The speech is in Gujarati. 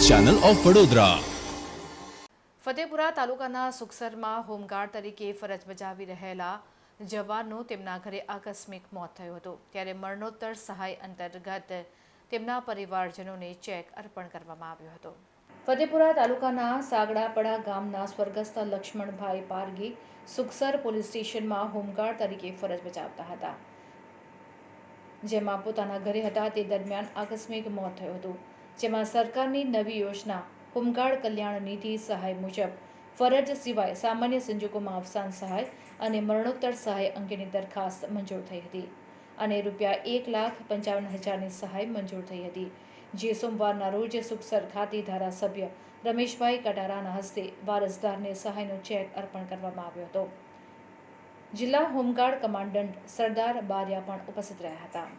Channel of Vadodara. ફતેપુરા તાલુકાના સુખસરમાં હોમગાર્ડ તરીકે ફરજ બજાવી રહેલા જવાનનું તેમના ઘરે આકસ્મિક મોત થયું હતું, ત્યારે મરણોત્તર સહાય અંતર્ગત તેમના પરિવારજનોને ચેક અર્પણ કરવામાં આવ્યો હતો। ફતેપુરા તાલુકાના સાગડાપડા ગામના સ્વર્ગસ્થ લક્ષ્મણભાઈ પારગી સુખસર પોલીસ સ્ટેશનમાં હોમગાર્ડ તરીકે ફરજ બજાવતા હતા, જેમાં પોતાના ઘરે હતા તે દરમિયાન આકસ્મિક મોત થયું હતું, જેમાં સરકારની નવી યોજના હોમગાર્ડ કલ્યાણ નિધિ સહાય મુજબ ફરજ સિવાય સામાન્ય સંજોગોમાં અવસાન સહાય અને મરણોત્તર સહાય અંગેની દરખાસ્ત મંજૂર થઈ હતી અને ₹1,55,000ની સહાય મંજૂર થઈ હતી, જે સોમવારના રોજ સુખસર ખાતે ધારાસભ્ય રમેશભાઈ કટારાના હસ્તે વારસદારને સહાયનો ચેક અર્પણ કરવામાં આવ્યો હતો। જિલ્લા હોમગાર્ડ કમાન્ડન્ટ સરદાર બારિયા પણ ઉપસ્થિત રહ્યા હતા।